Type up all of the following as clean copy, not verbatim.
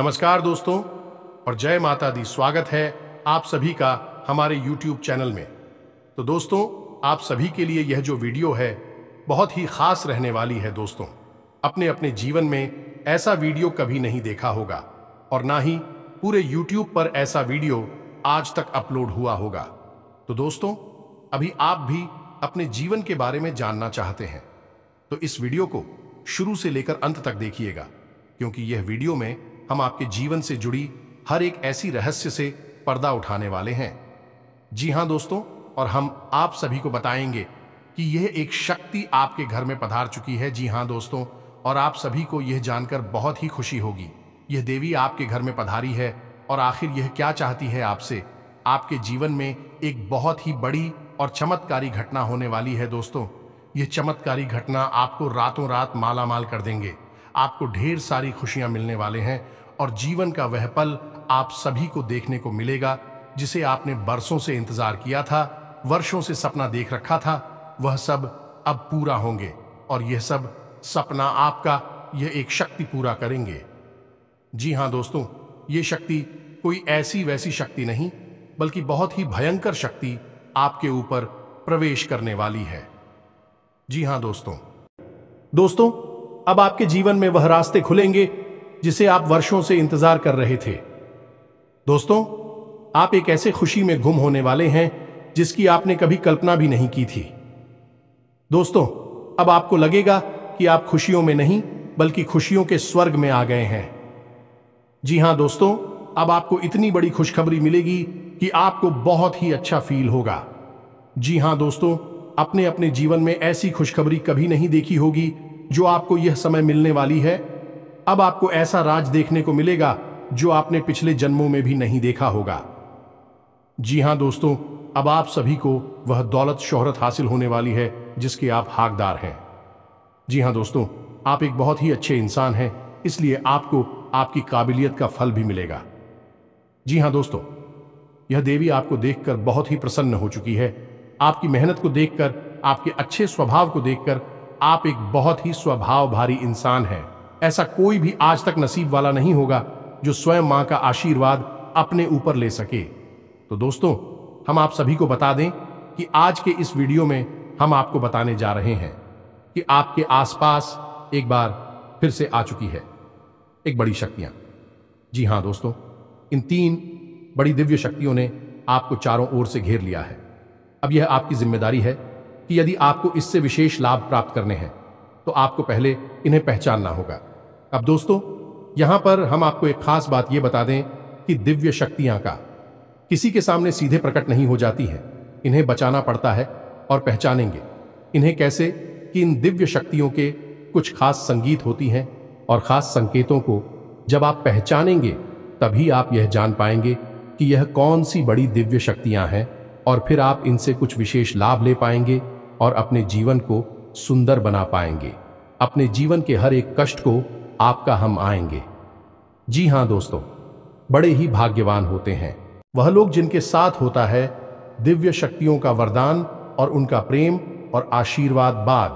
नमस्कार दोस्तों और जय माता दी। स्वागत है आप सभी का हमारे YouTube चैनल में। तो दोस्तों, आप सभी के लिए यह जो वीडियो है बहुत ही खास रहने वाली है। दोस्तों, अपने अपने जीवन में ऐसा वीडियो कभी नहीं देखा होगा और ना ही पूरे YouTube पर ऐसा वीडियो आज तक अपलोड हुआ होगा। तो दोस्तों, अभी आप भी अपने जीवन के बारे में जानना चाहते हैं तो इस वीडियो को शुरू से लेकर अंत तक देखिएगा, क्योंकि यह वीडियो में हम आपके जीवन से जुड़ी हर एक ऐसी रहस्य से पर्दा उठाने वाले हैं। जी हां दोस्तों, और हम आप सभी को बताएंगे कि यह एक शक्ति आपके घर में पधार चुकी है। जी हां दोस्तों, और आप सभी को यह जानकर बहुत ही खुशी होगी, यह देवी आपके घर में पधारी है और आखिर यह क्या चाहती है आपसे। आपके जीवन में एक बहुत ही बड़ी और चमत्कारी घटना होने वाली है। दोस्तों, यह चमत्कारी घटना आपको रातों रात मालामाल कर देंगे। आपको ढेर सारी खुशियां मिलने वाले हैं और जीवन का वह पल आप सभी को देखने को मिलेगा जिसे आपने बरसों से इंतजार किया था, वर्षों से सपना देख रखा था। वह सब अब पूरा होंगे और यह सब सपना आपका यह एक शक्ति पूरा करेंगे। जी हां दोस्तों, ये शक्ति कोई ऐसी वैसी शक्ति नहीं, बल्कि बहुत ही भयंकर शक्ति आपके ऊपर प्रवेश करने वाली है। जी हां दोस्तों, अब आपके जीवन में वह रास्ते खुलेंगे जिसे आप वर्षों से इंतजार कर रहे थे। दोस्तों, आप एक ऐसे खुशी में गुम होने वाले हैं जिसकी आपने कभी कल्पना भी नहीं की थी। दोस्तों, अब आपको लगेगा कि आप खुशियों में नहीं बल्कि खुशियों के स्वर्ग में आ गए हैं। जी हां दोस्तों, अब आपको इतनी बड़ी खुशखबरी मिलेगी कि आपको बहुत ही अच्छा फील होगा। जी हां दोस्तों, अपने अपने जीवन में ऐसी खुशखबरी कभी नहीं देखी होगी जो आपको यह समय मिलने वाली है। अब आपको ऐसा राज देखने को मिलेगा जो आपने पिछले जन्मों में भी नहीं देखा होगा। जी हां दोस्तों, अब आप सभी को वह दौलत शोहरत हासिल होने वाली है जिसके आप हकदार हैं। जी हां दोस्तों, आप एक बहुत ही अच्छे इंसान हैं, इसलिए आपको आपकी काबिलियत का फल भी मिलेगा। जी हां दोस्तों, यह देवी आपको देखकर बहुत ही प्रसन्न हो चुकी है। आपकी मेहनत को देखकर, आपके अच्छे स्वभाव को देखकर आप एक बहुत ही स्वभाव भारी इंसान हैं। ऐसा कोई भी आज तक नसीब वाला नहीं होगा जो स्वयं मां का आशीर्वाद अपने ऊपर ले सके। तो दोस्तों, हम आप सभी को बता दें कि आज के इस वीडियो में हम आपको बताने जा रहे हैं कि आपके आसपास एक बार फिर से आ चुकी है एक बड़ी शक्तियां। जी हां दोस्तों, इन 3 बड़ी दिव्य शक्तियों ने आपको चारों ओर से घेर लिया है। अब यह आपकी जिम्मेदारी है कि यदि आपको इससे विशेष लाभ प्राप्त करने हैं तो आपको पहले इन्हें पहचानना होगा। अब दोस्तों, यहां पर हम आपको एक खास बात यह बता दें कि दिव्य शक्तियां का किसी के सामने सीधे प्रकट नहीं हो जाती है। इन्हें बचाना पड़ता है। और पहचानेंगे इन्हें कैसे कि इन दिव्य शक्तियों के कुछ खास संगीत होती हैं और खास संकेतों को जब आप पहचानेंगे तभी आप यह जान पाएंगे कि यह कौन सी बड़ी दिव्य शक्तियां हैं, और फिर आप इनसे कुछ विशेष लाभ ले पाएंगे और अपने जीवन को सुंदर बना पाएंगे। अपने जीवन के हर एक कष्ट को आपका हम आएंगे। जी हां दोस्तों, बड़े ही भाग्यवान होते हैं वह लोग जिनके साथ होता है दिव्य शक्तियों का वरदान और उनका प्रेम और आशीर्वाद बाद।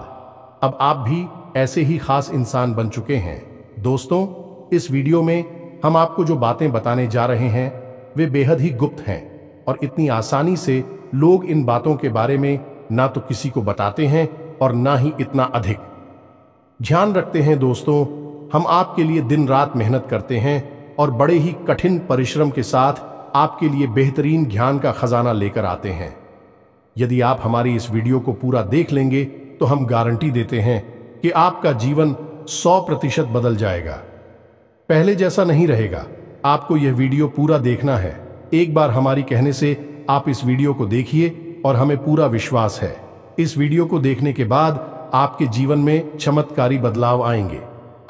अब आप भी ऐसे ही खास इंसान बन चुके हैं। दोस्तों, इस वीडियो में हम आपको जो बातें बताने जा रहे हैं वे बेहद ही गुप्त हैं और इतनी आसानी से लोग इन बातों के बारे में ना तो किसी को बताते हैं और ना ही इतना अधिक ध्यान रखते हैं। दोस्तों, हम आपके लिए दिन रात मेहनत करते हैं और बड़े ही कठिन परिश्रम के साथ आपके लिए बेहतरीन ज्ञान का खजाना लेकर आते हैं। यदि आप हमारी इस वीडियो को पूरा देख लेंगे तो हम गारंटी देते हैं कि आपका जीवन 100% बदल जाएगा, पहले जैसा नहीं रहेगा। आपको यह वीडियो पूरा देखना है। एक बार हमारी कहने से आप इस वीडियो को देखिए और हमें पूरा विश्वास है इस वीडियो को देखने के बाद आपके जीवन में चमत्कारी बदलाव आएंगे।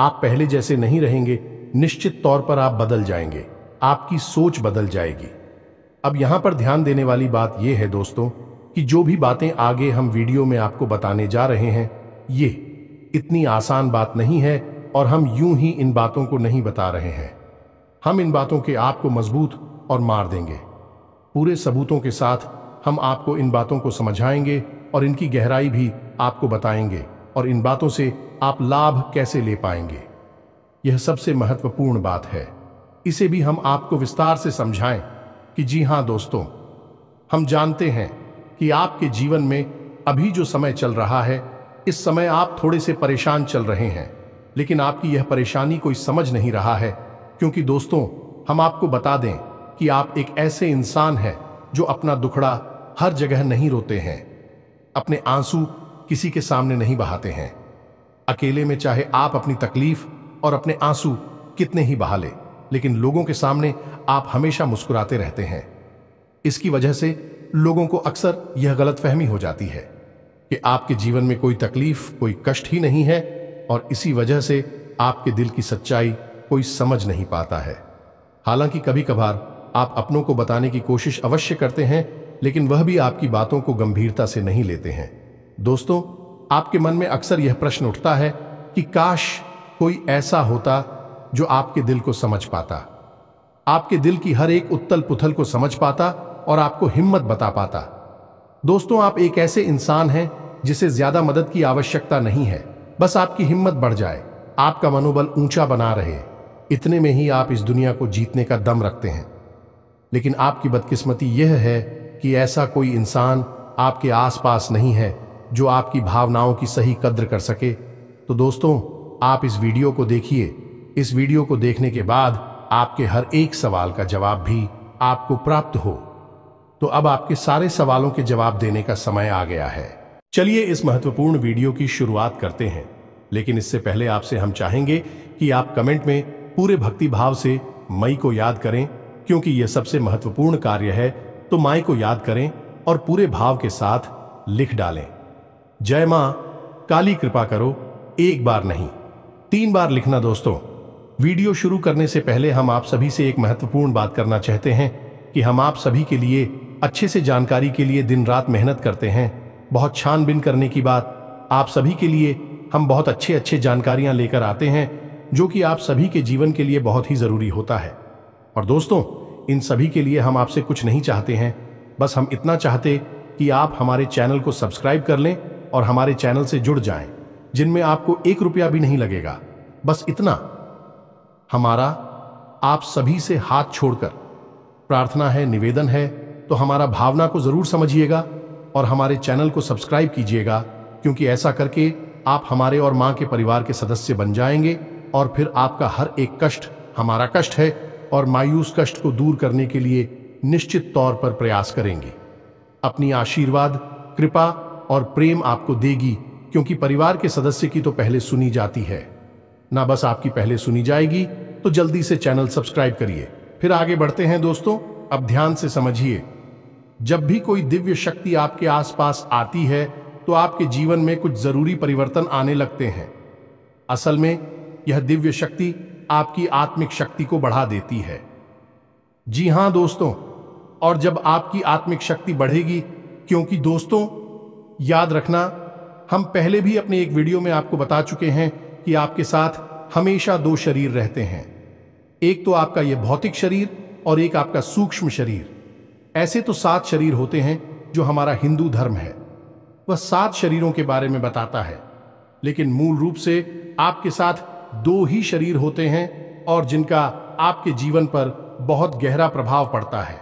आप पहले जैसे नहीं रहेंगे, निश्चित तौर पर आप बदल जाएंगे, आपकी सोच बदल जाएगी। अब यहां पर ध्यान देने वाली बात यह है दोस्तों कि जो भी बातें आगे हम वीडियो में आपको बताने जा रहे हैं ये इतनी आसान बात नहीं है और हम यूं ही इन बातों को नहीं बता रहे हैं। हम इन बातों के आपको मजबूत और मार देंगे। पूरे सबूतों के साथ हम आपको इन बातों को समझाएंगे और इनकी गहराई भी आपको बताएंगे और इन बातों से आप लाभ कैसे ले पाएंगे। यह सबसे महत्वपूर्ण बात है। इसे भी हम आपको विस्तार से समझाएं कि जी हां दोस्तों, हम जानते हैं कि आपके जीवन में अभी जो समय चल रहा है, इस समय आप थोड़े से परेशान चल रहे हैं, लेकिन आपकी यह परेशानी कोई समझ नहीं रहा है, क्योंकि दोस्तों हम आपको बता दें कि आप एक ऐसे इंसान हैं जो अपना दुखड़ा हर जगह नहीं रोते हैं, अपने आंसू किसी के सामने नहीं बहाते हैं। अकेले में चाहे आप अपनी तकलीफ और अपने आंसू कितने ही बहा ले, लेकिन लोगों के सामने आप हमेशा मुस्कुराते रहते हैं। इसकी वजह से लोगों को अक्सर यह गलतफहमी हो जाती है कि आपके जीवन में कोई तकलीफ, कोई कष्ट ही नहीं है, और इसी वजह से आपके दिल की सच्चाई कोई समझ नहीं पाता है। हालांकि कभी कभार आप अपनों को बताने की कोशिश अवश्य करते हैं, लेकिन वह भी आपकी बातों को गंभीरता से नहीं लेते हैं। दोस्तों, आपके मन में अक्सर यह प्रश्न उठता है कि काश कोई ऐसा होता जो आपके दिल को समझ पाता, आपके दिल की हर एक उथल पुथल को समझ पाता और आपको हिम्मत बता पाता। दोस्तों, आप एक ऐसे इंसान हैं जिसे ज्यादा मदद की आवश्यकता नहीं है, बस आपकी हिम्मत बढ़ जाए, आपका मनोबल ऊंचा बना रहे, इतने में ही आप इस दुनिया को जीतने का दम रखते हैं। लेकिन आपकी बदकिस्मती यह है कि ऐसा कोई इंसान आपके आसपास नहीं है जो आपकी भावनाओं की सही कद्र कर सके। तो दोस्तों, आप इस वीडियो को देखिए। इस वीडियो को देखने के बाद आपके हर एक सवाल का जवाब भी आपको प्राप्त हो। तो अब आपके सारे सवालों के जवाब देने का समय आ गया है। चलिए इस महत्वपूर्ण वीडियो की शुरुआत करते हैं, लेकिन इससे पहले आपसे हम चाहेंगे कि आप कमेंट में पूरे भक्ति भाव से मई को याद करें, क्योंकि यह सबसे महत्वपूर्ण कार्य है। तो माई को याद करें और पूरे भाव के साथ लिख डालें, जय मां काली कृपा करो। एक बार नहीं, 3 बार लिखना। दोस्तों, वीडियो शुरू करने से पहले हम आप सभी से एक महत्वपूर्ण बात करना चाहते हैं कि हम आप सभी के लिए अच्छे से जानकारी के लिए दिन रात मेहनत करते हैं। बहुत छानबीन करने की बात, आप सभी के लिए हम बहुत अच्छे जानकारियां लेकर आते हैं, जो कि आप सभी के जीवन के लिए बहुत ही जरूरी होता है। और दोस्तों, इन सभी के लिए हम आपसे कुछ नहीं चाहते हैं, बस हम इतना चाहते कि आप हमारे चैनल को सब्सक्राइब कर लें और हमारे चैनल से जुड़ जाएं, जिनमें आपको 1 रुपया भी नहीं लगेगा। बस इतना हमारा आप सभी से हाथ छोड़कर प्रार्थना है, निवेदन है। तो हमारा भावना को जरूर समझिएगा और हमारे चैनल को सब्सक्राइब कीजिएगा, क्योंकि ऐसा करके आप हमारे और मां के परिवार के सदस्य बन जाएंगे, और फिर आपका हर एक कष्ट हमारा कष्ट है, और मायूस कष्ट को दूर करने के लिए निश्चित तौर पर प्रयास करेंगे। अपनी आशीर्वाद, कृपा और प्रेम आपको देगी, क्योंकि परिवार के सदस्य की तो पहले सुनी जाती है ना, बस आपकी पहले सुनी जाएगी। तो जल्दी से चैनल सब्सक्राइब करिए। फिर आगे बढ़ते हैं। दोस्तों, अब ध्यान से समझिए, जब भी कोई दिव्य शक्ति आपके आसपास आती है तो आपके जीवन में कुछ जरूरी परिवर्तन आने लगते हैं। असल में यह दिव्य शक्ति आपकी आत्मिक शक्ति को बढ़ा देती है। जी हां दोस्तों, और जब आपकी आत्मिक शक्ति बढ़ेगी, क्योंकि दोस्तों याद रखना, हम पहले भी अपने एक वीडियो में आपको बता चुके हैं कि आपके साथ हमेशा 2 शरीर रहते हैं। एक तो आपका यह भौतिक शरीर और एक आपका सूक्ष्म शरीर। ऐसे तो 7 शरीर होते हैं जो हमारा हिंदू धर्म है, वह 7 शरीरों के बारे में बताता है, लेकिन मूल रूप से आपके साथ 2 ही शरीर होते हैं, और जिनका आपके जीवन पर बहुत गहरा प्रभाव पड़ता है।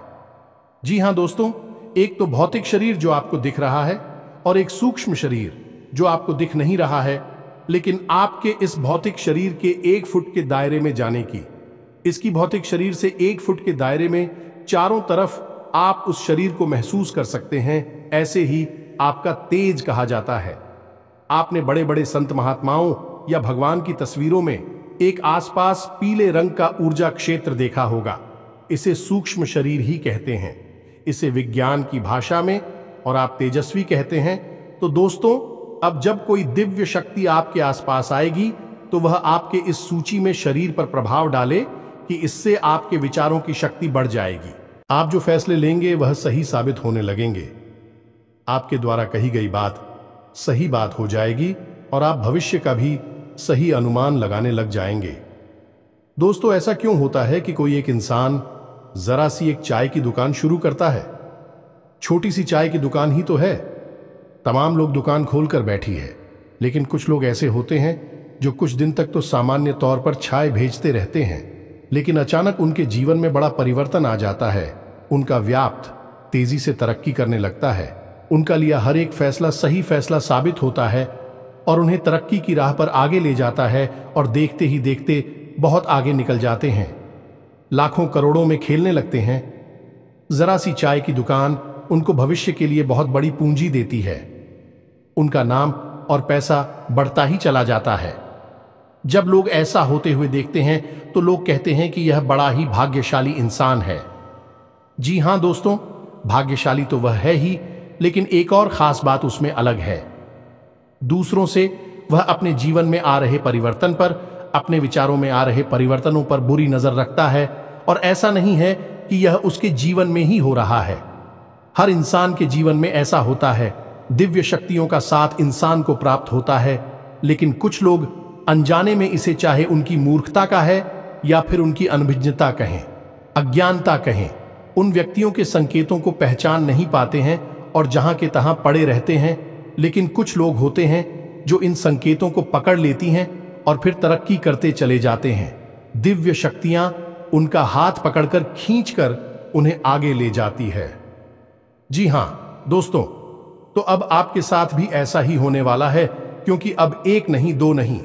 जी हां दोस्तों, एक तो भौतिक शरीर जो आपको दिख रहा है, और एक सूक्ष्म शरीर जो आपको दिख नहीं रहा है, लेकिन आपके इस भौतिक शरीर के 1 फुट के दायरे में जाने की, इसकी भौतिक शरीर से 1 फुट के दायरे में चारों तरफ आप उस शरीर को महसूस कर सकते हैं। ऐसे ही आपका तेज कहा जाता है। आपने बड़े बड़े संत महात्माओं या भगवान की तस्वीरों में एक आसपास पीले रंग का ऊर्जा क्षेत्र देखा होगा। इसे सूक्ष्म शरीर ही कहते हैं, इसे विज्ञान की भाषा में, और आप तेजस्वी कहते हैं। तो दोस्तों, अब जब कोई दिव्य शक्ति आपके आसपास आएगी तो वह आपके इस सूची में शरीर पर प्रभाव डाले कि इससे आपके विचारों की शक्ति बढ़ जाएगी। आप जो फैसले लेंगे वह सही साबित होने लगेंगे। आपके द्वारा कही गई बात सही बात हो जाएगी, और आप भविष्य का भी सही अनुमान लगाने लग जाएंगे। दोस्तों, ऐसा क्यों होता है कि कोई एक इंसान जरा सी एक चाय की दुकान शुरू करता है? छोटी सी चाय की दुकान ही तो है, तमाम लोग दुकान खोलकर बैठी है, लेकिन कुछ लोग ऐसे होते हैं जो कुछ दिन तक तो सामान्य तौर पर चाय भेजते रहते हैं, लेकिन अचानक उनके जीवन में बड़ा परिवर्तन आ जाता है। उनका व्याप्त तेजी से तरक्की करने लगता है। उनका लिया हर एक फैसला सही फैसला साबित होता है और उन्हें तरक्की की राह पर आगे ले जाता है और देखते ही देखते बहुत आगे निकल जाते हैं। लाखों करोड़ों में खेलने लगते हैं। जरा सी चाय की दुकान उनको भविष्य के लिए बहुत बड़ी पूंजी देती है। उनका नाम और पैसा बढ़ता ही चला जाता है। जब लोग ऐसा होते हुए देखते हैं तो लोग कहते हैं कि यह बड़ा ही भाग्यशाली इंसान है। जी हां दोस्तों, भाग्यशाली तो वह है ही, लेकिन एक और खास बात उसमें अलग है। दूसरों से वह अपने जीवन में आ रहे परिवर्तन पर, अपने विचारों में आ रहे परिवर्तनों पर बुरी नजर रखता है। और ऐसा नहीं है कि यह उसके जीवन में ही हो रहा है। हर इंसान के जीवन में ऐसा होता है। दिव्य शक्तियों का साथ इंसान को प्राप्त होता है, लेकिन कुछ लोग अनजाने में इसे, चाहे उनकी मूर्खता का है या फिर उनकी अनभिज्ञता कहें, अज्ञानता कहें, उन व्यक्तियों के संकेतों को पहचान नहीं पाते हैं और जहां के तहां पड़े रहते हैं। लेकिन कुछ लोग होते हैं जो इन संकेतों को पकड़ लेती हैं और फिर तरक्की करते चले जाते हैं। दिव्य शक्तियां उनका हाथ पकड़कर खींचकर उन्हें आगे ले जाती है। जी हां दोस्तों, तो अब आपके साथ भी ऐसा ही होने वाला है, क्योंकि अब एक नहीं, दो नहीं,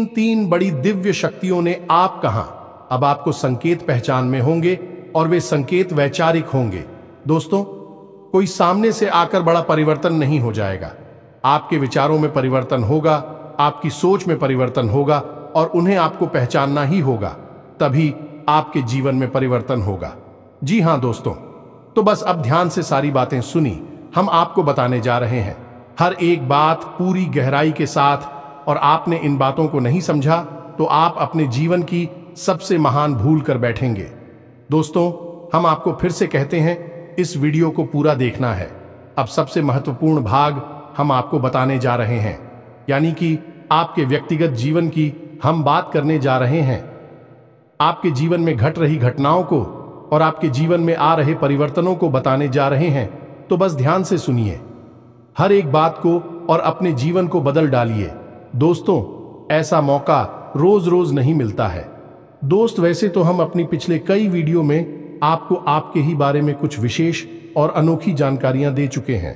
तीन बड़ी दिव्य शक्तियों ने आप कहां, अब आपको संकेत पहचान में होंगे और वे संकेत वैचारिक होंगे। दोस्तों, कोई सामने से आकर बड़ा परिवर्तन नहीं हो जाएगा। आपके विचारों में परिवर्तन होगा, आपकी सोच में परिवर्तन होगा और उन्हें आपको पहचानना ही होगा, तभी आपके जीवन में परिवर्तन होगा। जी हां दोस्तों, तो बस अब ध्यान से सारी बातें सुनी। हम आपको बताने जा रहे हैं हर एक बात पूरी गहराई के साथ, और आपने इन बातों को नहीं समझा तो आप अपने जीवन की सबसे महान भूल कर बैठेंगे। दोस्तों, हम आपको फिर से कहते हैं, इस वीडियो को पूरा देखना है। अब सबसे महत्वपूर्ण भाग हम आपको बताने जा रहे हैं, यानी कि आपके व्यक्तिगत जीवन की हम बात करने जा रहे हैं। आपके जीवन में घट रही घटनाओं को और आपके जीवन में आ रहे परिवर्तनों को बताने जा रहे हैं। तो बस ध्यान से सुनिए हर एक बात को और अपने जीवन को बदल डालिए। दोस्तों, ऐसा मौका रोज रोज नहीं मिलता है। दोस्त, वैसे तो हम अपनी पिछले कई वीडियो में आपको आपके ही बारे में कुछ विशेष और अनोखी जानकारियां दे चुके हैं।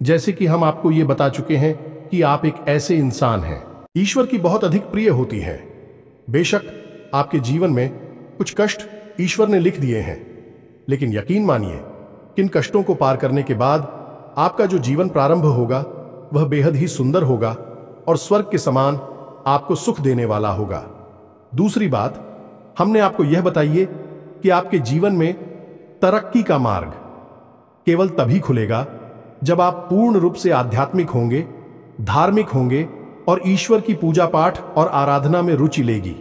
जैसे कि हम आपको ये बता चुके हैं कि आप एक ऐसे इंसान हैं ईश्वर की बहुत अधिक प्रिय होती हैं। बेशक आपके जीवन में कुछ कष्ट ईश्वर ने लिख दिए हैं, लेकिन यकीन मानिए, किन कष्टों को पार करने के बाद आपका जो जीवन प्रारंभ होगा वह बेहद ही सुंदर होगा और स्वर्ग के समान आपको सुख देने वाला होगा। दूसरी बात, हमने आपको यह बताइए कि आपके जीवन में तरक्की का मार्ग केवल तभी खुलेगा जब आप पूर्ण रूप से आध्यात्मिक होंगे, धार्मिक होंगे और ईश्वर की पूजा पाठ और आराधना में रुचि लेगी।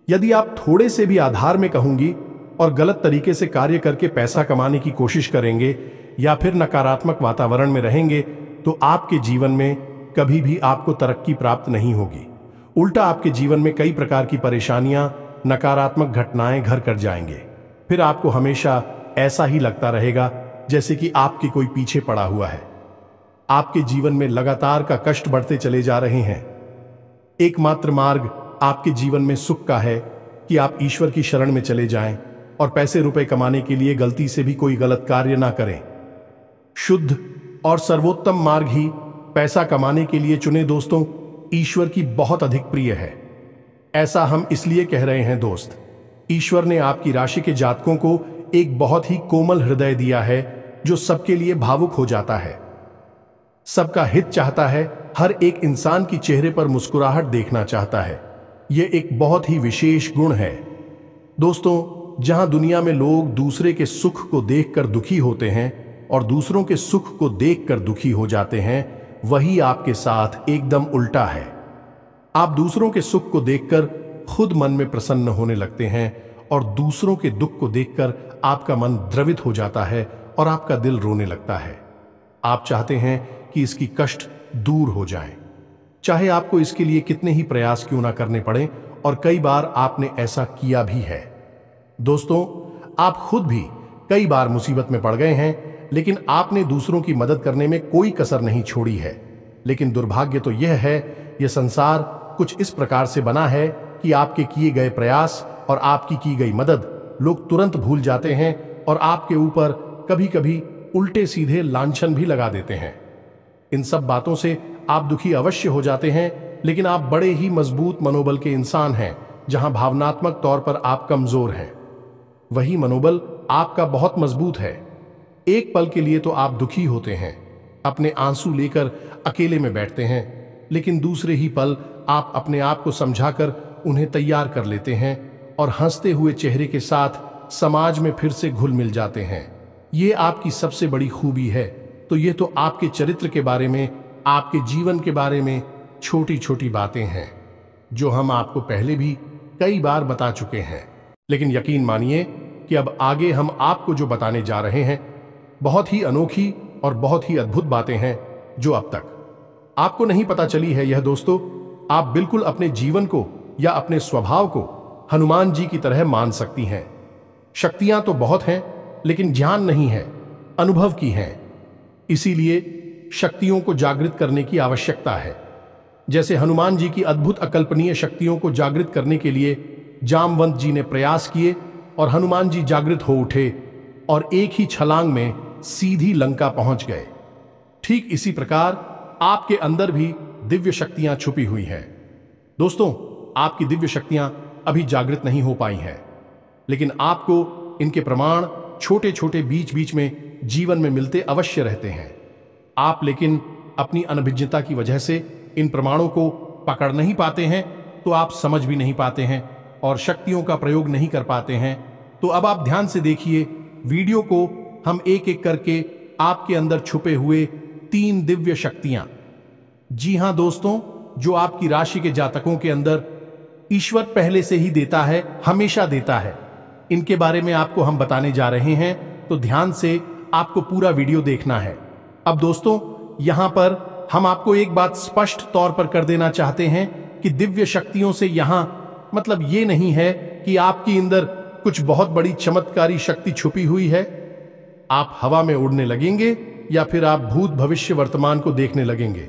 यदि आप थोड़े से भी अधार्मिक होंगी और गलत तरीके से कार्य करके पैसा कमाने की कोशिश करेंगे या फिर नकारात्मक वातावरण में रहेंगे, तो आपके जीवन में कभी भी आपको तरक्की प्राप्त नहीं होगी। उल्टा आपके जीवन में कई प्रकार की परेशानियां, नकारात्मक घटनाएं घर कर जाएंगे। फिर आपको हमेशा ऐसा ही लगता रहेगा जैसे कि आपके कोई पीछे पड़ा हुआ है। आपके जीवन में लगातार का कष्ट बढ़ते चले जा रहे हैं। एकमात्र मार्ग आपके जीवन में सुख का है कि आप ईश्वर की शरण में चले जाएं और पैसे रुपए कमाने के लिए गलती से भी कोई गलत कार्य ना करें। शुद्ध और सर्वोत्तम मार्ग ही पैसा कमाने के लिए चुने। दोस्तों, ईश्वर की बहुत अधिक प्रिय है। ऐसा हम इसलिए कह रहे हैं दोस्त, ईश्वर ने आपकी राशि के जातकों को एक बहुत ही कोमल हृदय दिया है जो सबके लिए भावुक हो जाता है, सबका हित चाहता है, हर एक इंसान की चेहरे पर मुस्कुराहट देखना चाहता है। यह एक बहुत ही विशेष गुण है। दोस्तों, जहां दुनिया में लोग दूसरे के सुख को देखकर दुखी होते हैं और दूसरों के सुख को देखकर दुखी हो जाते हैं, वही आपके साथ एकदम उल्टा है। आप दूसरों के सुख को देखकर खुद मन में प्रसन्न होने लगते हैं और दूसरों के दुख को देखकर आपका मन द्रवित हो जाता है और आपका दिल रोने लगता है। आप चाहते हैं कि इसकी कष्ट दूर हो जाए, चाहे आपको इसके लिए कितने ही प्रयास क्यों ना करने पड़े, और कई बार आपने ऐसा किया भी है। दोस्तों, आप खुद भी कई बार मुसीबत में पड़ गए हैं, लेकिन आपने दूसरों की मदद करने में कोई कसर नहीं छोड़ी है। लेकिन दुर्भाग्य तो यह है, यह संसार कुछ इस प्रकार से बना है कि आपके किए गए प्रयास और आपकी की गई मदद लोग तुरंत भूल जाते हैं और आपके ऊपर कभी कभी उल्टे सीधे लांछन भी लगा देते हैं। इन सब बातों से आप दुखी अवश्य हो जाते हैं, लेकिन आप बड़े ही मजबूत मनोबल के इंसान हैं। जहां भावनात्मक तौर पर आप कमजोर हैं, वही मनोबल आपका बहुत मजबूत है। एक पल के लिए तो आप दुखी होते हैं, अपने आंसू लेकर अकेले में बैठते हैं, लेकिन दूसरे ही पल आप अपने आप को समझाकर उन्हें तैयार कर लेते हैं और हंसते हुए चेहरे के साथ समाज में फिर से घुल मिल जाते हैं। ये आपकी सबसे बड़ी खूबी है। तो ये तो आपके चरित्र के बारे में, आपके जीवन के बारे में छोटी छोटी बातें हैं जो हम आपको पहले भी कई बार बता चुके हैं, लेकिन यकीन मानिए कि अब आगे हम आपको जो बताने जा रहे हैं बहुत ही अनोखी और बहुत ही अद्भुत बातें हैं जो अब तक आपको नहीं पता चली है। यह दोस्तों, आप बिल्कुल अपने जीवन को या अपने स्वभाव को हनुमान जी की तरह मान सकती हैं। शक्तियां तो बहुत हैं, लेकिन ज्ञान नहीं है, अनुभव की हैं। इसीलिए शक्तियों को जागृत करने की आवश्यकता है। जैसे हनुमान जी की अद्भुत अकल्पनीय शक्तियों को जागृत करने के लिए जामवंत जी ने प्रयास किए और हनुमान जी जागृत हो उठे और एक ही छलांग में सीधी लंका पहुंच गए। ठीक इसी प्रकार आपके अंदर भी दिव्य शक्तियां छुपी हुई हैं। दोस्तों, आपकी दिव्य शक्तियां अभी जागृत नहीं हो पाई हैं, लेकिन आपको इनके प्रमाण छोटे छोटे बीच बीच में जीवन में मिलते अवश्य रहते हैं। आप लेकिन अपनी अनभिज्ञता की वजह से इन प्रमाणों को पकड़ नहीं पाते हैं, तो आप समझ भी नहीं पाते हैं और शक्तियों का प्रयोग नहीं कर पाते हैं। तो अब आप ध्यान से देखिए वीडियो को, हम एक एक करके आपके अंदर छुपे हुए 3 दिव्य शक्तियां, जी हां दोस्तों, जो आपकी राशि के जातकों के अंदर ईश्वर पहले से ही देता है, हमेशा देता है, इनके बारे में आपको हम बताने जा रहे हैं। तो ध्यान से आपको पूरा वीडियो देखना है। अब दोस्तों, यहां पर हम आपको एक बात स्पष्ट तौर पर कर देना चाहते हैं कि दिव्य शक्तियों से यहां मतलब ये नहीं है कि आपके अंदर कुछ बहुत बड़ी चमत्कारी शक्ति छुपी हुई है। आप हवा में उड़ने लगेंगे या फिर आप भूत भविष्य वर्तमान को देखने लगेंगे,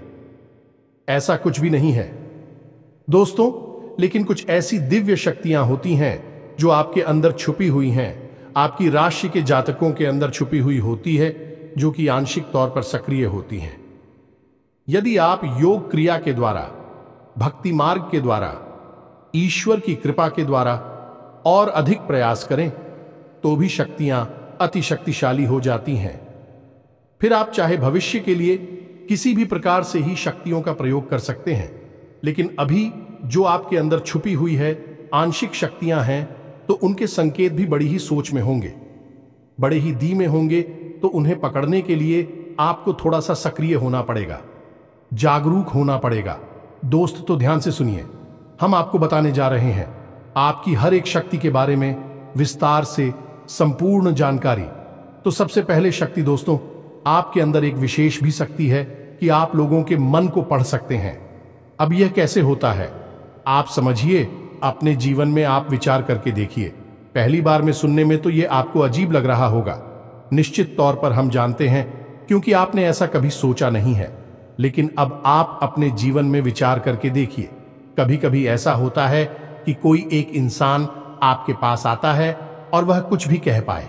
ऐसा कुछ भी नहीं है दोस्तों। लेकिन कुछ ऐसी दिव्य शक्तियां होती हैं जो आपके अंदर छुपी हुई हैं, आपकी राशि के जातकों के अंदर छुपी हुई होती है, जो कि आंशिक तौर पर सक्रिय होती हैं। यदि आप योग क्रिया के द्वारा, भक्ति मार्ग के द्वारा, ईश्वर की कृपा के द्वारा और अधिक प्रयास करें तो भी शक्तियां अति शक्तिशाली हो जाती हैं। फिर आप चाहे भविष्य के लिए किसी भी प्रकार से ही शक्तियों का प्रयोग कर सकते हैं, लेकिन अभी जो आपके अंदर छुपी हुई है आंशिक शक्तियां हैं, तो उनके संकेत भी बड़ी ही सोच में होंगे, बड़े ही धीमे होंगे। तो उन्हें पकड़ने के लिए आपको थोड़ा सा सक्रिय होना पड़ेगा, जागरूक होना पड़ेगा। दोस्त, तो ध्यान से सुनिए, हम आपको बताने जा रहे हैं आपकी हर एक शक्ति के बारे में विस्तार से संपूर्ण जानकारी। तो सबसे पहले शक्ति दोस्तों, आपके अंदर एक विशेष भी शक्ति है कि आप लोगों के मन को पढ़ सकते हैं। अब यह कैसे होता है आप समझिए, अपने जीवन में आप विचार करके देखिए। पहली बार में सुनने में तो यह आपको अजीब लग रहा होगा, निश्चित तौर पर हम जानते हैं, क्योंकि आपने ऐसा कभी सोचा नहीं है। लेकिन अब आप अपने जीवन में विचार करके देखिए। कभी कभी ऐसा होता है कि कोई एक इंसान आपके पास आता है और वह कुछ भी कह पाए,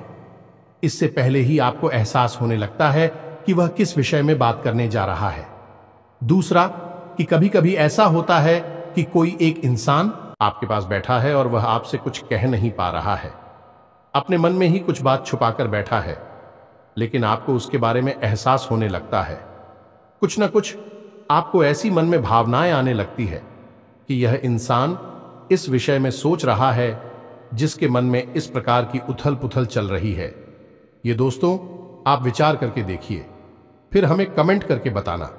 इससे पहले ही आपको एहसास होने लगता है कि वह किस विषय में बात करने जा रहा है। दूसरा, कि कभी कभी ऐसा होता है कि कोई एक इंसान आपके पास बैठा है और वह आपसे कुछ कह नहीं पा रहा है, अपने मन में ही कुछ बात छुपाकर बैठा है, लेकिन आपको उसके बारे में एहसास होने लगता है। कुछ न कुछ आपको ऐसी मन में भावनाएं आने लगती है कि यह इंसान इस विषय में सोच रहा है जिसके मन में इस प्रकार की उथल पुथल चल रही है। ये दोस्तों, आप विचार करके देखिए, फिर हमें कमेंट करके बताना।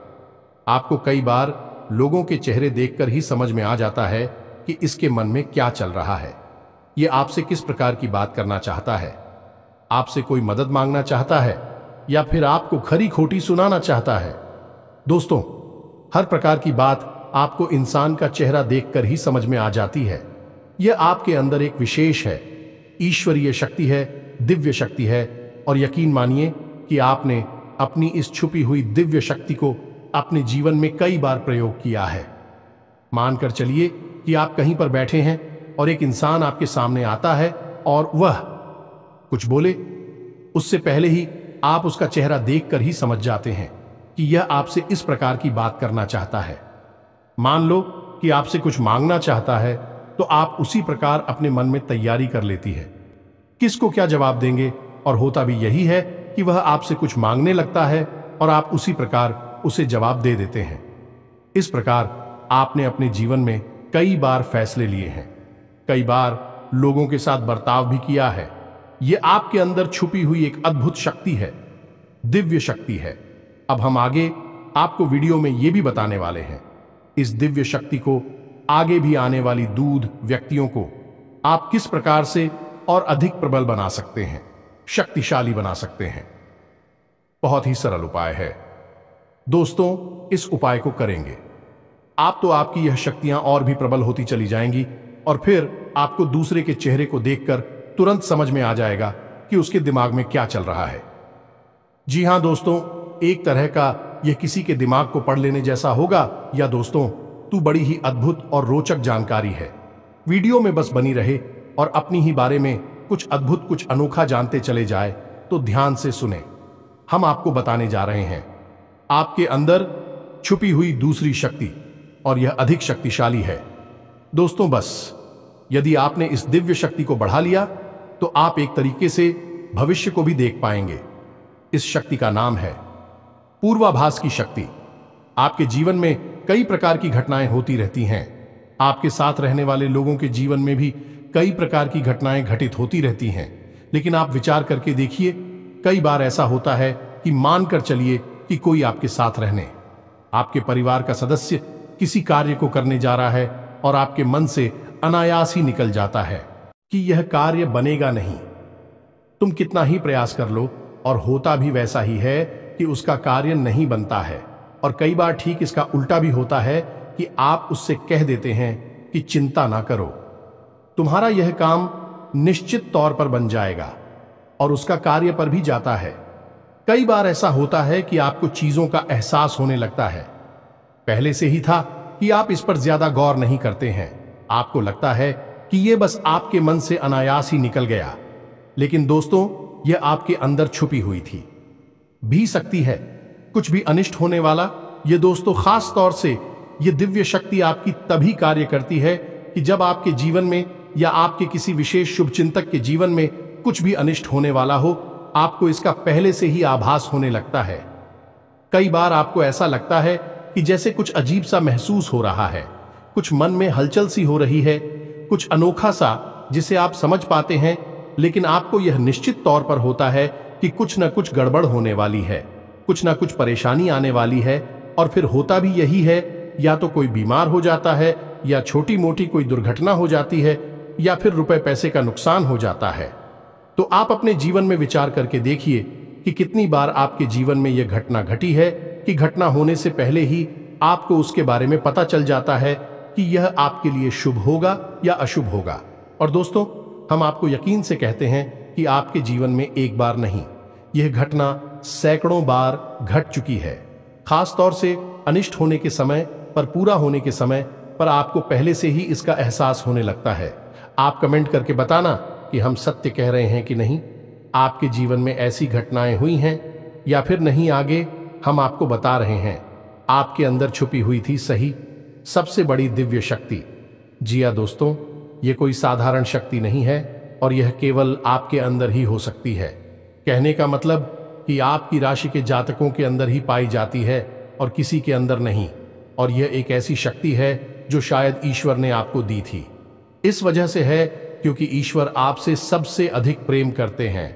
आपको कई बार लोगों के चेहरे देखकर ही समझ में आ जाता है कि इसके मन में क्या चल रहा है, ये आपसे किस प्रकार की बात करना चाहता है, आपसे कोई मदद मांगना चाहता है या फिर आपको खरी खोटी सुनाना चाहता है। दोस्तों, हर प्रकार की बात आपको इंसान का चेहरा देखकर ही समझ में आ जाती है। यह आपके अंदर एक विशेष है, ईश्वरीय शक्ति है, दिव्य शक्ति है। और यकीन मानिए कि आपने अपनी इस छुपी हुई दिव्य शक्ति को अपने जीवन में कई बार प्रयोग किया है। मानकर चलिए कि आप कहीं पर बैठे हैं और एक इंसान आपके सामने आता है और वह कुछ बोले, उससे पहले ही आप उसका चेहरा देखकर ही समझ जाते हैं कि यह आपसे इस प्रकार की बात करना चाहता है। मान लो कि आपसे कुछ मांगना चाहता है, तो आप उसी प्रकार अपने मन में तैयारी कर लेती है किसको क्या जवाब देंगे, और होता भी यही है कि वह आपसे कुछ मांगने लगता है और आप उसी प्रकार उसे जवाब दे देते हैं। इस प्रकार आपने अपने जीवन में कई बार फैसले लिए हैं, कई बार लोगों के साथ बर्ताव भी किया है। यह आपके अंदर छुपी हुई एक अद्भुत शक्ति है, दिव्य शक्ति है। अब हम आगे आपको वीडियो में यह भी बताने वाले हैं, इस दिव्य शक्ति को आगे भी आने वाली दूध व्यक्तियों को आप किस प्रकार से और अधिक प्रबल बना सकते हैं, शक्तिशाली बना सकते हैं। बहुत ही सरल उपाय है दोस्तों, इस उपाय को करेंगे आप तो आपकी यह शक्तियां और भी प्रबल होती चली जाएंगी और फिर आपको दूसरे के चेहरे को देखकर तुरंत समझ में आ जाएगा कि उसके दिमाग में क्या चल रहा है। जी हां दोस्तों, एक तरह का यह किसी के दिमाग को पढ़ लेने जैसा होगा, या दोस्तों तू बड़ी ही अद्भुत और रोचक जानकारी है। वीडियो में बस बनी रहे और अपनी ही बारे में कुछ अद्भुत कुछ अनोखा जानते चले जाए, तो ध्यान से सुने। हम आपको बताने जा रहे हैं आपके अंदर छुपी हुई दूसरी शक्ति, और यह अधिक शक्तिशाली है। दोस्तों बस यदि आपने इस दिव्य शक्ति को बढ़ा लिया तो आप एक तरीके से भविष्य को भी देख पाएंगे। इस शक्ति का नाम है पूर्वाभास की शक्ति। आपके जीवन में कई प्रकार की घटनाएं होती रहती हैं, आपके साथ रहने वाले लोगों के जीवन में भी कई प्रकार की घटनाएं घटित होती रहती हैं, लेकिन आप विचार करके देखिए, कई बार ऐसा होता है कि मानकर चलिए कि कोई आपके साथ रहने, आपके परिवार का सदस्य किसी कार्य को करने जा रहा है और आपके मन से अनायास ही निकल जाता है कि यह कार्य बनेगा नहीं। तुम कितना ही प्रयास कर लो और होता भी वैसा ही है कि उसका कार्य नहीं बनता है। और कई बार ठीक इसका उल्टा भी होता है कि आप उससे कह देते हैं कि चिंता ना करो, तुम्हारा यह काम निश्चित तौर पर बन जाएगा, और उसका कार्य पर भी जाता है। कई बार ऐसा होता है कि आपको चीजों का एहसास होने लगता है, पहले से ही था कि आप इस पर ज्यादा गौर नहीं करते हैं, आपको लगता है कि यह बस आपके मन से अनायास ही निकल गया, लेकिन दोस्तों यह आपके अंदर छुपी हुई थी भी सकती है कुछ भी अनिष्ट होने वाला। यह दोस्तों खास तौर से यह दिव्य शक्ति आपकी तभी कार्य करती है कि जब आपके जीवन में या आपके किसी विशेष शुभचिंतक के जीवन में कुछ भी अनिष्ट होने वाला हो, आपको इसका पहले से ही आभास होने लगता है। कई बार आपको ऐसा लगता है कि जैसे कुछ अजीब सा महसूस हो रहा है, कुछ मन में हलचल सी हो रही है, कुछ अनोखा सा जिसे आप समझ पाते हैं, लेकिन आपको यह निश्चित तौर पर होता है कि कुछ न कुछ गड़बड़ होने वाली है, कुछ न कुछ परेशानी आने वाली है। और फिर होता भी यही है, या तो कोई बीमार हो जाता है, या छोटी मोटी कोई दुर्घटना हो जाती है, या फिर रुपए पैसे का नुकसान हो जाता है। तो आप अपने जीवन में विचार करके देखिए कि कितनी बार आपके जीवन में यह घटना घटी है कि घटना होने से पहले ही आपको उसके बारे में पता चल जाता है कि यह आपके लिए शुभ होगा या अशुभ होगा। और दोस्तों हम आपको यकीन से कहते हैं कि आपके जीवन में एक बार नहीं, यह घटना सैकड़ों बार घट चुकी है। खास तौर से अनिष्ट होने के समय पर, पूरा होने के समय पर आपको पहले से ही इसका एहसास होने लगता है। आप कमेंट करके बताना कि हम सत्य कह रहे हैं कि नहीं, आपके जीवन में ऐसी घटनाएं हुई हैं या फिर नहीं। आगे हम आपको बता रहे हैं आपके अंदर छुपी हुई थी सही सबसे बड़ी दिव्य शक्ति। जी हाँ दोस्तों, ये कोई साधारण शक्ति नहीं है और यह केवल आपके अंदर ही हो सकती है। कहने का मतलब कि आपकी राशि के जातकों के अंदर ही पाई जाती है और किसी के अंदर नहीं। और यह एक ऐसी शक्ति है जो शायद ईश्वर ने आपको दी थी। इस वजह से है क्योंकि ईश्वर आपसे सबसे अधिक प्रेम करते हैं।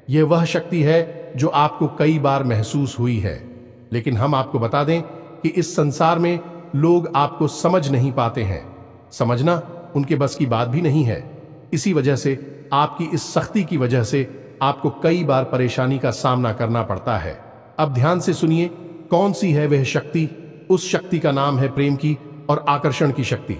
यह वह शक्ति है जो आपको कई बार महसूस हुई है, लेकिन हम आपको बता दें कि इस संसार में लोग आपको समझ नहीं पाते हैं। समझना उनके बस की बात भी नहीं है। इसी वजह से आपकी इस सख्ती की वजह से आपको कई बार परेशानी का सामना करना पड़ता है। अब ध्यान से सुनिए कौन सी है वह शक्ति। उस शक्ति का नाम है प्रेम की और आकर्षण की शक्ति।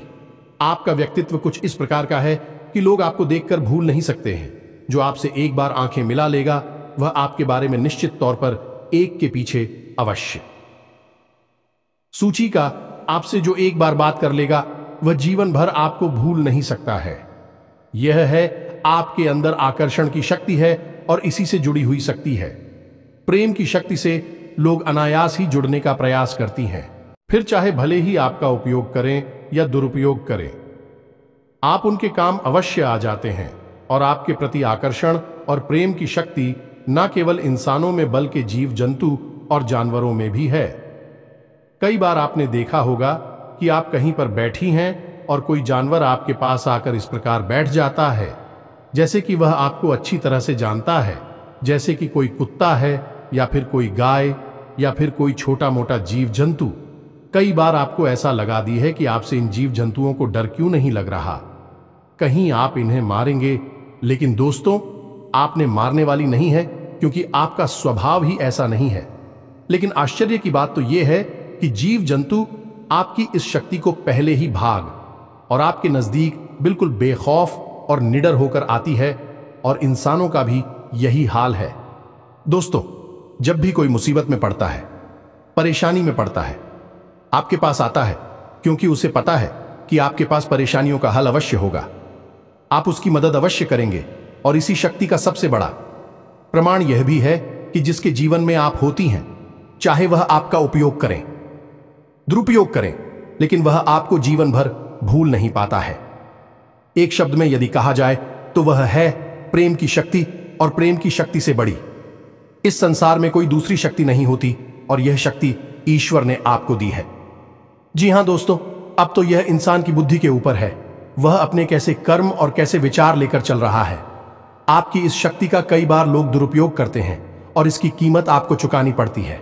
आपका व्यक्तित्व कुछ इस प्रकार का है कि लोग आपको देखकर भूल नहीं सकते हैं। जो आपसे एक बार आंखें मिला लेगा वह आपके बारे में निश्चित तौर पर एक के पीछे अवश्य सूची का आपसे जो एक बार बात कर लेगा वह जीवन भर आपको भूल नहीं सकता है। यह है आपके अंदर आकर्षण की शक्ति है और इसी से जुड़ी हुई शक्ति है। प्रेम की शक्ति से लोग अनायास ही जुड़ने का प्रयास करती हैं, फिर चाहे भले ही आपका उपयोग करें या दुरुपयोग करें। आप उनके काम अवश्य आ जाते हैं और आपके प्रति आकर्षण और प्रेम की शक्ति न केवल इंसानों में बल्कि जीव जंतु और जानवरों में भी है। कई बार आपने देखा होगा कि आप कहीं पर बैठी हैं और कोई जानवर आपके पास आकर इस प्रकार बैठ जाता है जैसे कि वह आपको अच्छी तरह से जानता है, जैसे कि कोई कुत्ता है या फिर कोई गाय या फिर कोई छोटा मोटा जीव जंतु। कई बार आपको ऐसा लगा दी है कि आपसे इन जीव जंतुओं को डर क्यों नहीं लग रहा, कहीं आप इन्हें मारेंगे। लेकिन दोस्तों, आपने मारने वाली नहीं है, क्योंकि आपका स्वभाव ही ऐसा नहीं है। लेकिन आश्चर्य की बात तो यह है कि जीव जंतु आपकी इस शक्ति को पहले ही भाग और आपके नजदीक बिल्कुल बेखौफ और निडर होकर आती है, और इंसानों का भी यही हाल है। दोस्तों, जब भी कोई मुसीबत में पड़ता है, परेशानी में पड़ता है, आपके पास आता है क्योंकि उसे पता है कि आपके पास परेशानियों का हल अवश्य होगा। आप उसकी मदद अवश्य करेंगे, और इसी शक्ति का सबसे बड़ा प्रमाण यह भी है कि जिसके जीवन में आप होती हैं, चाहे वह आपका उपयोग करें, दुरुपयोग करें, लेकिन वह आपको जीवन भर भूल नहीं पाता है। एक शब्द में यदि कहा जाए तो वह है प्रेम की शक्ति, और प्रेम की शक्ति से बड़ी इस संसार में कोई दूसरी शक्ति नहीं होती, और यह शक्ति ईश्वर ने आपको दी है। जी हां दोस्तों, अब तो यह इंसान की बुद्धि के ऊपर है, वह अपने कैसे कर्म और कैसे विचार लेकर चल रहा है। आपकी इस शक्ति का कई बार लोग दुरुपयोग करते हैं और इसकी कीमत आपको चुकानी पड़ती है।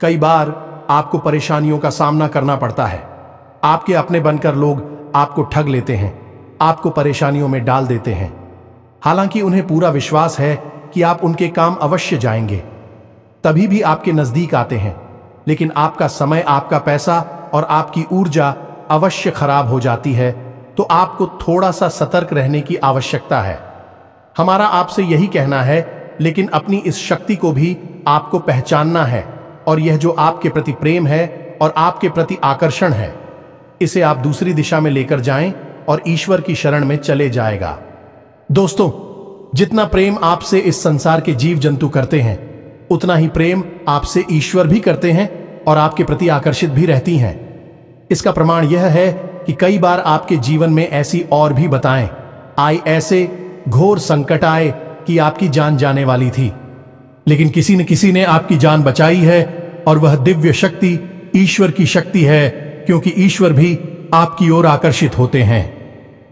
कई बार आपको परेशानियों का सामना करना पड़ता है। आपके अपने बनकर लोग आपको ठग लेते हैं, आपको परेशानियों में डाल देते हैं, हालांकि उन्हें पूरा विश्वास है कि आप उनके काम अवश्य जाएंगे, तभी भी आपके नजदीक आते हैं। लेकिन आपका समय, आपका पैसा और आपकी ऊर्जा अवश्य खराब हो जाती है, तो आपको थोड़ा सा सतर्क रहने की आवश्यकता है। हमारा आपसे यही कहना है, लेकिन अपनी इस शक्ति को भी आपको पहचानना है, और यह जो आपके प्रति प्रेम है और आपके प्रति आकर्षण है, इसे आप दूसरी दिशा में लेकर जाएं और ईश्वर की शरण में चले जाएगा। दोस्तों, जितना प्रेम आपसे इस संसार के जीव जंतु करते हैं, उतना ही प्रेम आपसे ईश्वर भी करते हैं और आपके प्रति आकर्षित भी रहती हैं। इसका प्रमाण यह है कि कई बार आपके जीवन में ऐसी और भी बताएं आई, ऐसे घोर संकट आए कि आपकी जान जाने वाली थी, लेकिन किसी न किसी ने आपकी जान बचाई है, और वह दिव्य शक्ति ईश्वर की शक्ति है, क्योंकि ईश्वर भी आपकी ओर आकर्षित होते हैं।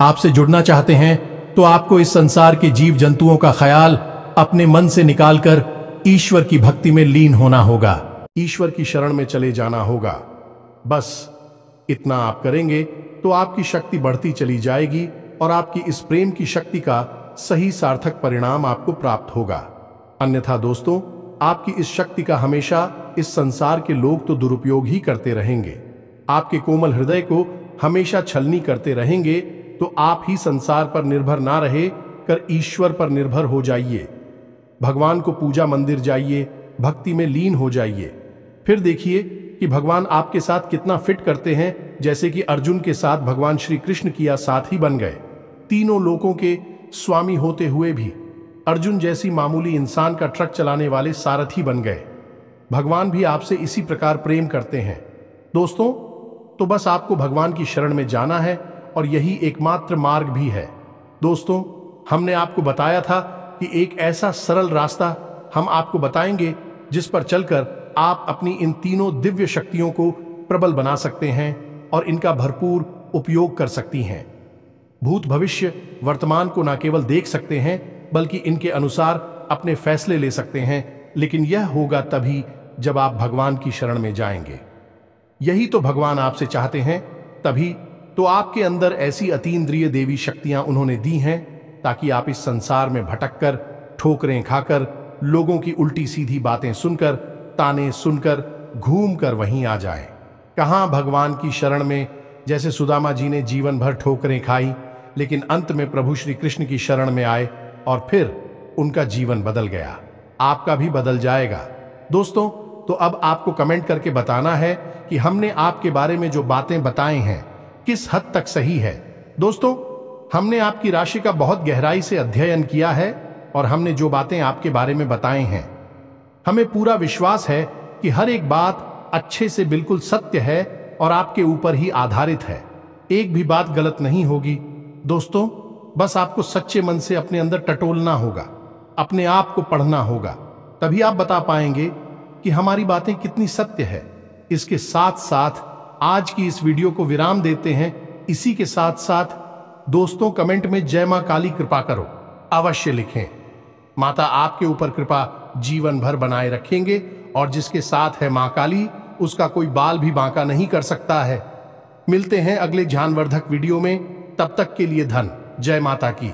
आपसे जुड़ना चाहते हैं तो आपको इस संसार के जीव जंतुओं का ख्याल अपने मन से निकालकर ईश्वर की भक्ति में लीन होना होगा, ईश्वर की शरण में चले जाना होगा। बस इतना आप करेंगे तो आपकी शक्ति बढ़ती चली जाएगी, और आपकी इस प्रेम की शक्ति का सही सार्थक परिणाम आपको प्राप्त होगा। अन्यथा दोस्तों, आपकी इस शक्ति का हमेशा इस संसार के लोग तो दुरुपयोग ही करते रहेंगे। आपके कोमल हृदय को हमेशा छलनी करते रहेंगे, तो आप ही संसार पर निर्भर ना रहे कर ईश्वर पर निर्भर हो जाइए। भगवान को पूजा मंदिर जाइए, भक्ति में लीन हो जाइए। फिर देखिए कि भगवान आपके साथ कितना फिट करते हैं, जैसे कि अर्जुन के साथ भगवान श्री कृष्ण किया साथी बन गए। तीनों लोकों के स्वामी होते हुए भी अर्जुन जैसी मामूली इंसान का ट्रक चलाने वाले सारथी बन गए। भगवान भी आपसे इसी प्रकार प्रेम करते हैं। दोस्तों, तो बस आपको भगवान की शरण में जाना है, और यही एकमात्र मार्ग भी है। दोस्तों, हमने आपको बताया था कि एक ऐसा सरल रास्ता हम आपको बताएंगे जिस पर चलकर आप अपनी इन तीनों दिव्य शक्तियों को प्रबल बना सकते हैं और इनका भरपूर उपयोग कर सकती हैं। भूत, भविष्य, वर्तमान को न केवल देख सकते हैं, बल्कि इनके अनुसार अपने फैसले ले सकते हैं। लेकिन यह होगा तभी जब आप भगवान की शरण में जाएंगे। यही तो भगवान आपसे चाहते हैं। तभी तो आपके अंदर ऐसी अतीन्द्रिय देवी शक्तियां उन्होंने दी हैं, ताकि आप इस संसार में भटककर, ठोकरें खाकर, लोगों की उल्टी सीधी बातें सुनकर, ताने सुनकर, घूमकर वहीं आ जाएं। कहां भगवान की शरण में, जैसे सुदामा जी ने जीवन भर ठोकरें खाई, लेकिन अंत में प्रभु श्री कृष्ण की शरण में आए और फिर उनका जीवन बदल गया। आपका भी बदल जाएगा। दोस्तों, तो अब आपको कमेंट करके बताना है कि हमने आपके बारे में जो बातें बताई हैं किस हद तक सही है। दोस्तों, हमने आपकी राशि का बहुत गहराई से अध्ययन किया है और हमने जो बातें आपके बारे में बताए हैं, हमें पूरा विश्वास है कि हर एक बात अच्छे से बिल्कुल सत्य है और आपके ऊपर ही आधारित है। एक भी बात गलत नहीं होगी। दोस्तों, बस आपको सच्चे मन से अपने अंदर टटोलना होगा, अपने आप को पढ़ना होगा, तभी आप बता पाएंगे कि हमारी बातें कितनी सत्य है। इसके साथ साथ आज की इस वीडियो को विराम देते हैं। इसी के साथ साथ दोस्तों, कमेंट में जय मां काली कृपा करो अवश्य लिखें। माता आपके ऊपर कृपा जीवन भर बनाए रखेंगे और जिसके साथ है मां काली, उसका कोई बाल भी बांका नहीं कर सकता है। मिलते हैं अगले ज्ञानवर्धक वीडियो में, तब तक के लिए धन जय माता की।